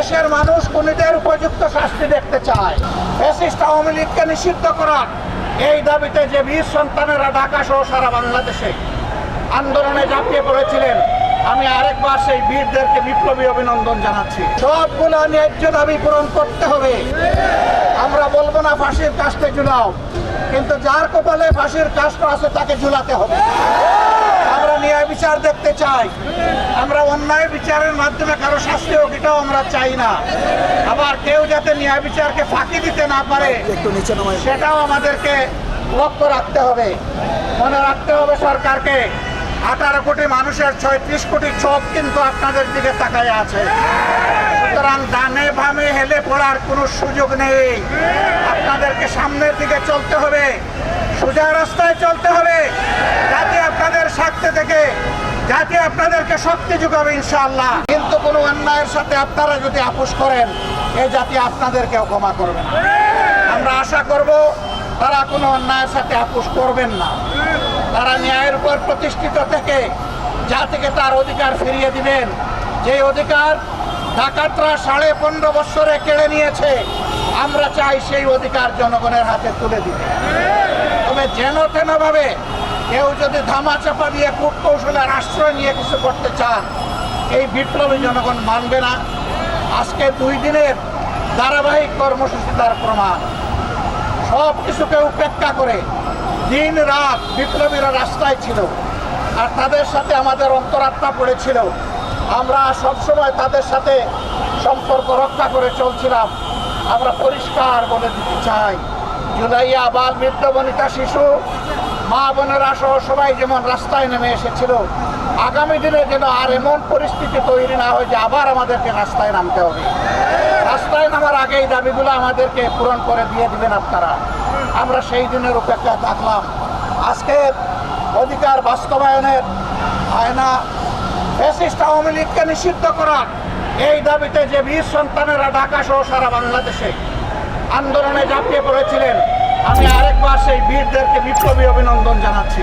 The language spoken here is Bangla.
দেশের মানুষ খুনিদের উপযুক্ত শাস্তি দেখতে চায়। ফ্যাসিস্ট আওয়ামী লীগকে নিষিদ্ধ করার এই দাবিতে যে বীর সন্তানেরা ঢাকা সহ সারা বাংলাদেশে আন্দোলনে ঝাঁপিয়ে পড়েছিলেন, আমি আরেকবার সেই বীরদেরকে বিপ্লবী অভিনন্দন জানাচ্ছি। সবগুলো ন্যায্য দাবি পূরণ করতে হবে। আমরা বলবো না ফাঁসির কাস্টে ঝুলাও, কিন্তু যার কপালে ফাঁসির কাস্ট আছে তাকে ঝুলাতে হবে। আমরা ন্যায় বিচার দেখতে চাই। আমরা অন্যায় বিচারের মাধ্যমে কারো শাস্তি হোক এটাও আমরা চাই না। আবার কেউ যাতে ন্যায় বিচারকে ফাঁকি দিতে না পারে সেটাও আমাদেরকে লক্ষ্য রাখতে হবে। মনে রাখতে হবে সরকারকে 18 কোটি মানুষের 36 কোটি চোখ কিন্তু আপনাদের দিকে তাকায় আছে। সুতরাং ডানে বামে হেলে পড়ার কোনো সুযোগ নেই। আপনাদেরকে সামনের দিকে চলতে হবে, সোজা রাস্তায় চলতে হবে। জাতি আপনাদের স্বার্থে থেকে জাতি আপনাদেরকে শক্তি যোগাবে ইনশাআল্লাহ। কিন্তু কোনো অন্যায়ের সাথে আপনারা যদি আপোষ করেন, এই জাতি আপনাদেরকেও ক্ষমা করবে না। আমরা আশা করব তারা কোনো অন্যায়ের সাথে আপোষ করবেন না। তারা ন্যায়ের উপর প্রতিষ্ঠিত থেকে জাতিকে তার অধিকার ফিরিয়ে দিবেন। যে অধিকার ডাকাতরা 15.5 বছরে কেড়ে নিয়েছে, আমরা চাই সেই অধিকার জনগণের হাতে তুলে দিতে। তবে যেন তেনভাবে কেউ যদি ধামাচাপা দিয়ে কূটকৌশলের আশ্রয় নিয়ে কিছু করতে চান, এই বিপ্লবী জনগণ মানবে না। আজকে 2 দিনের ধারাবাহিক কর্মসূচি তার প্রমাণ। সব কিছুকে উপেক্ষা করে দিন রাত বিপ্লবীরা রাস্তায় ছিল, আর তাদের সাথে আমাদের অন্তরাত্মা পড়েছিল। আমরা সবসময় তাদের সাথে সম্পর্ক রক্ষা করে চলছিলাম। আমরা পরিষ্কার বলে দিতে চাই, জুলাইয়া বাল বৃদ্ধ বনিতা শিশু মা বোনেরা সহ সবাই যেমন রাস্তায় নেমে এসেছিল, আগামী দিনে যেন আর এমন পরিস্থিতি তৈরি না হয় যে আবার আমাদেরকে রাস্তায় নামতে হবে। রাস্তায় নামার আগে এই দাবিগুলো আমাদেরকে পূরণ করে দিয়ে দিবেন আপনারা। আমরা সেই দিনের অপেক্ষায় থাকলাম। আজকের অধিকার বাস্তবায়নের আয়না ফ্যাসিস্ট আওয়ামী লীগকে নিষিদ্ধ করার এই দাবিতে যে বীর সন্তানেরা ঢাকা সহ সারা বাংলাদেশে আন্দোলনে ঝাঁপিয়ে পড়েছিলেন, আমি আরেকবার সেই বীরদেরকে বিপ্লবী অভিনন্দন জানাচ্ছি।